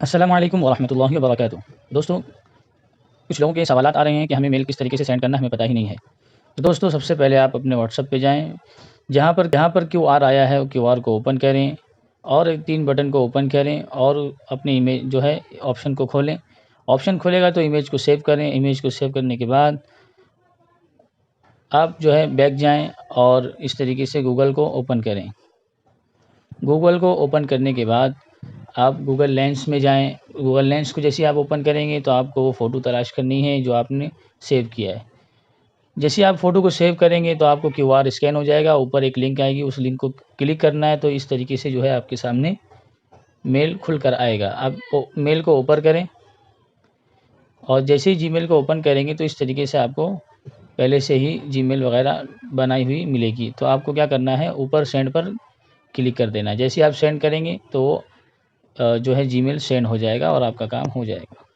अस्सलामुअलैकुम वरहमतुल्लाहि वबरकातुहू। दोस्तों, कुछ लोगों के सवालात आ रहे हैं कि हमें मेल किस तरीके से सेंड करना है, हमें पता ही नहीं है। तो दोस्तों, सबसे पहले आप अपने व्हाट्सएप पे जाएँ, जहाँ पर क्यूआर आया है, वो क्यूआर को ओपन करें और 3 बटन को ओपन करें और अपनी इमेज जो है ऑप्शन को खोलें। ऑप्शन खुलेगा तो इमेज को सेव करें। इमेज को सेव करने के बाद आप जो है बैक जाएँ और इस तरीके से गूगल को ओपन करें। गूगल को ओपन करने के बाद आप गूगल लेंस में जाएँ। गूगल लेंस को जैसे ही आप ओपन करेंगे तो आपको वो फ़ोटो तलाश करनी है जो आपने सेव किया है। जैसे ही आप फ़ोटो को सेव करेंगे तो आपको क्यूआर स्कैन हो जाएगा, ऊपर एक लिंक आएगी, उस लिंक को क्लिक करना है। तो इस तरीके से जो है आपके सामने मेल खुल कर आएगा। आप मेल को ओपन करें और जैसे ही जीमेल को ओपन करेंगे तो इस तरीके से आपको पहले से ही जीमेल वगैरह बनाई हुई मिलेगी। तो आपको क्या करना है, ऊपर सेंड पर क्लिक कर देना है। जैसे ही आप सेंड करेंगे तो जो है जीमेल सेंड हो जाएगा और आपका काम हो जाएगा।